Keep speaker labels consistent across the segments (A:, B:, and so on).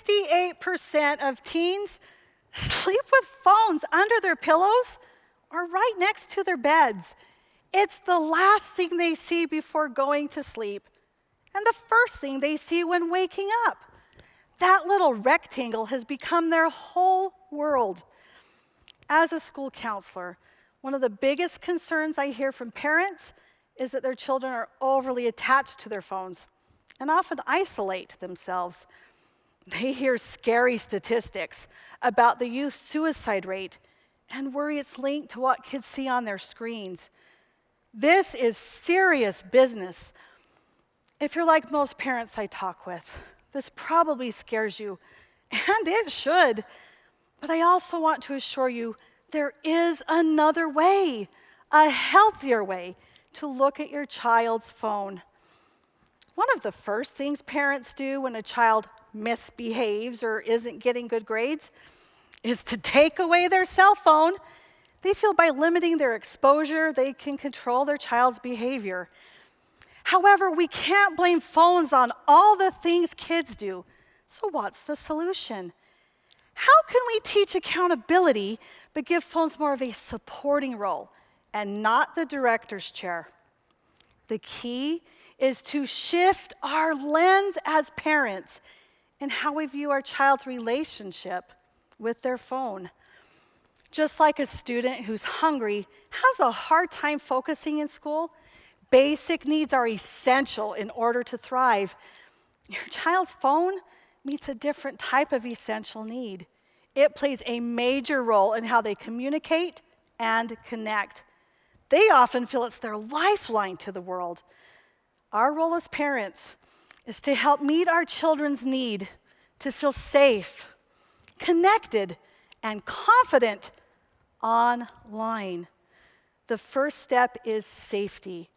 A: 68% of teens sleep with phones under their pillows or right next to their beds. It's the last thing they see before going to sleep and the first thing they see when waking up. That little rectangle has become their whole world. As a school counselor, one of the biggest concerns I hear from parents is that their children are overly attached to their phones and often isolate themselves. They hear scary statistics about the youth suicide rate and worry it's linked to what kids see on their screens. This is serious business. If you're like most parents I talk with, this probably scares you, and it should. But I also want to assure you there is another way, a healthier way to look at your child's phone. One of the first things parents do when a child misbehaves or isn't getting good grades is to take away their cell phone. They feel by limiting their exposure, they can control their child's behavior. However, we can't blame phones on all the things kids do. So what's the solution? How can we teach accountability but give phones more of a supporting role and not the director's chair? The key is to shift our lens as parents in how we view our child's relationship with their phone. Just like a student who's hungry has a hard time focusing in school, basic needs are essential in order to thrive. Your child's phone meets a different type of essential need. It plays a major role in how they communicate and connect. They often feel it's their lifeline to the world. Our role as parents is to help meet our children's need to feel safe, connected, and confident online. The first step is safety.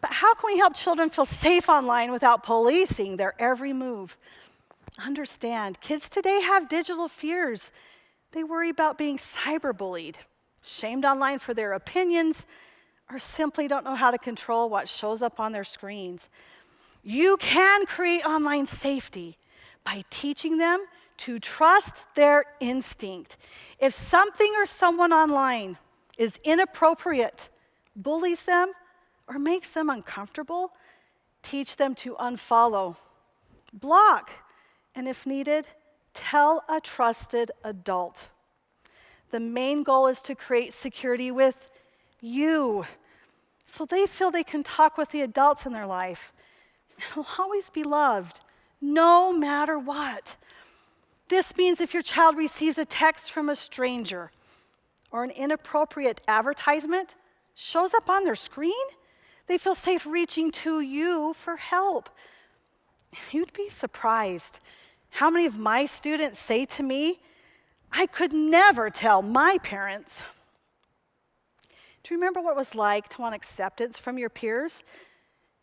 A: But how can we help children feel safe online without policing their every move? Understand, kids today have digital fears. They worry about being cyberbullied, shamed online for their opinions, or simply don't know how to control what shows up on their screens. You can create online safety by teaching them to trust their instinct. If something or someone online is inappropriate, bullies them, or makes them uncomfortable, teach them to unfollow, block, and if needed, tell a trusted adult. The main goal is to create security with you, so they feel they can talk with the adults in their life and will always be loved, no matter what. This means if your child receives a text from a stranger or an inappropriate advertisement shows up on their screen, they feel safe reaching to you for help. You'd be surprised how many of my students say to me, I could never tell my parents. Do you remember what it was like to want acceptance from your peers?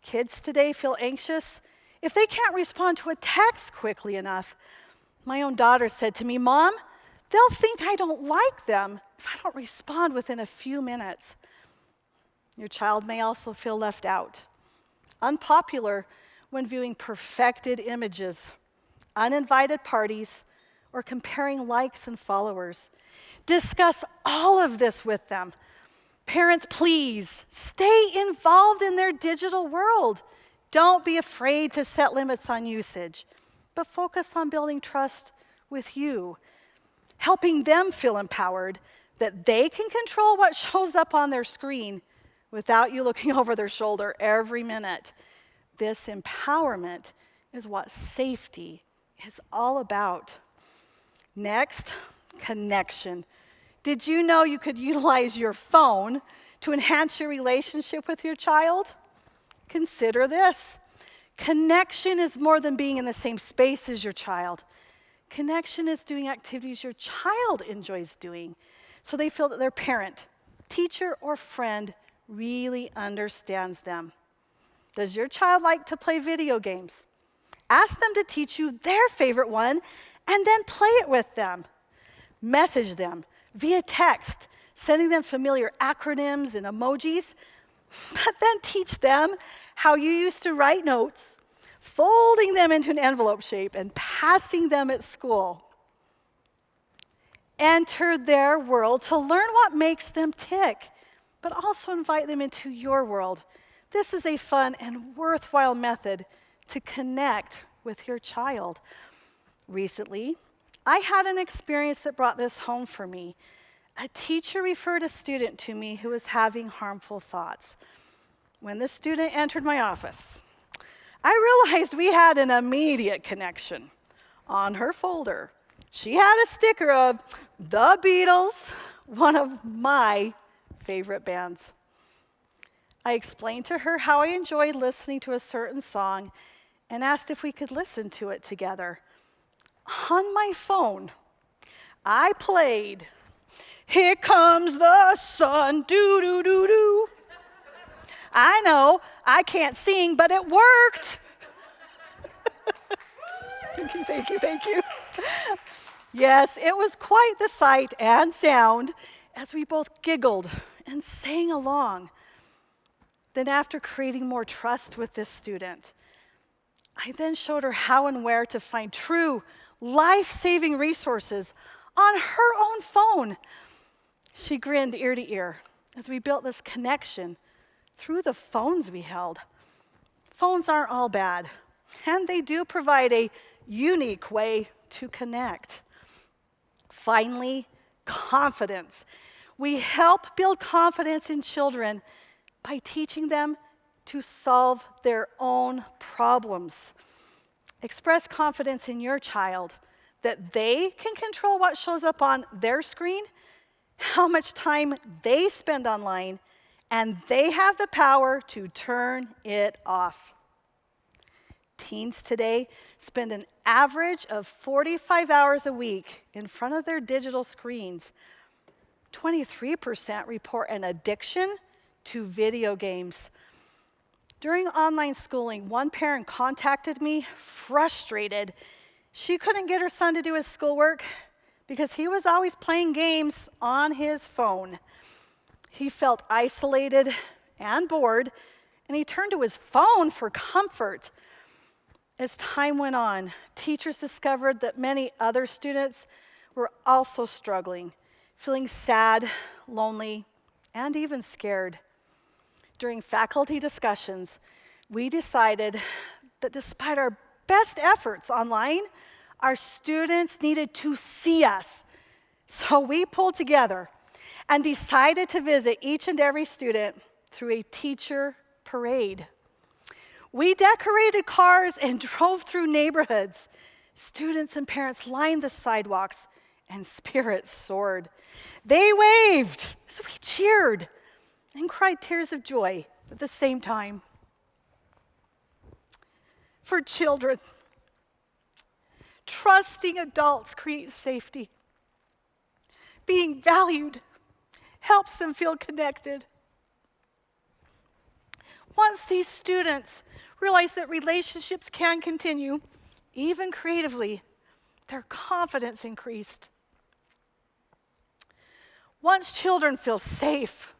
A: Kids today feel anxious if they can't respond to a text quickly enough. My own daughter said to me, Mom, they'll think I don't like them if I don't respond within a few minutes. Your child may also feel left out, unpopular when viewing perfected images, uninvited parties, or comparing likes and followers. Discuss all of this with them. Parents, please stay involved in their digital world. Don't be afraid to set limits on usage, but focus on building trust with you, helping them feel empowered that they can control what shows up on their screen without you looking over their shoulder every minute. This empowerment is what safety is all about. Next, connection. Did you know you could utilize your phone to enhance your relationship with your child? Consider this. Connection is more than being in the same space as your child. Connection is doing activities your child enjoys doing, so they feel that their parent, teacher, or friend really understands them. Does your child like to play video games? Ask them to teach you their favorite one and then play it with them. Message them via text, sending them familiar acronyms and emojis, but then teach them how you used to write notes, folding them into an envelope shape and passing them at school. Enter their world to learn what makes them tick, but also invite them into your world. This is a fun and worthwhile method to connect with your child. Recently, I had an experience that brought this home for me. A teacher referred a student to me who was having harmful thoughts. When the student entered my office, I realized we had an immediate connection. On her folder, she had a sticker of The Beatles, one of my favorite bands. I explained to her how I enjoyed listening to a certain song and asked if we could listen to it together. On my phone, I played Here Comes the Sun, do-do-do-do. I know, I can't sing, but it worked. Thank you. Yes, it was quite the sight and sound as we both giggled and sang along. Then after creating more trust with this student, I then showed her how and where to find true, life-saving resources on her own phone. She grinned ear to ear as we built this connection through the phones we held. Phones aren't all bad, and they do provide a unique way to connect. Finally, confidence. We help build confidence in children by teaching them to solve their own problems. Express confidence in your child that they can control what shows up on their screen, how much time they spend online, and they have the power to turn it off. Teens today spend an average of 45 hours a week in front of their digital screens. 23% report an addiction to video games. During online schooling, one parent contacted me frustrated. She couldn't get her son to do his schoolwork because he was always playing games on his phone. He felt isolated and bored, and he turned to his phone for comfort. As time went on, teachers discovered that many other students were also struggling, feeling sad, lonely, and even scared. During faculty discussions, we decided that despite our best efforts online, our students needed to see us. So we pulled together and decided to visit each and every student through a teacher parade. We decorated cars and drove through neighborhoods. Students and parents lined the sidewalks, and spirits soared. They waved, so we cheered and cried tears of joy at the same time. For children, trusting adults creates safety. Being valued helps them feel connected. Once these students realize that relationships can continue, even creatively, their confidence increased. Once children feel safe,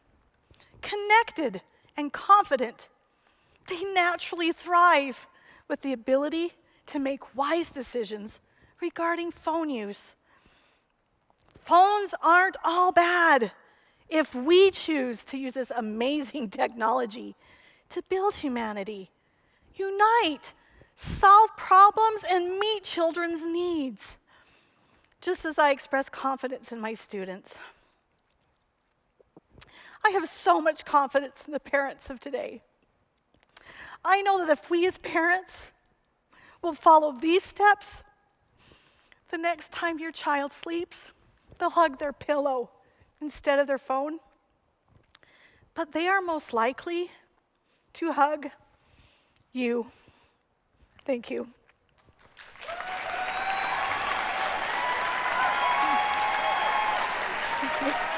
A: connected, and confident, they naturally thrive with the ability to make wise decisions regarding phone use. Phones aren't all bad if we choose to use this amazing technology to build humanity, unite, solve problems, and meet children's needs, just as I express confidence in my students. I have so much confidence in the parents of today. I know that if we as parents will follow these steps, the next time your child sleeps, they'll hug their pillow instead of their phone. But they are most likely to hug you. Thank you. Thank you.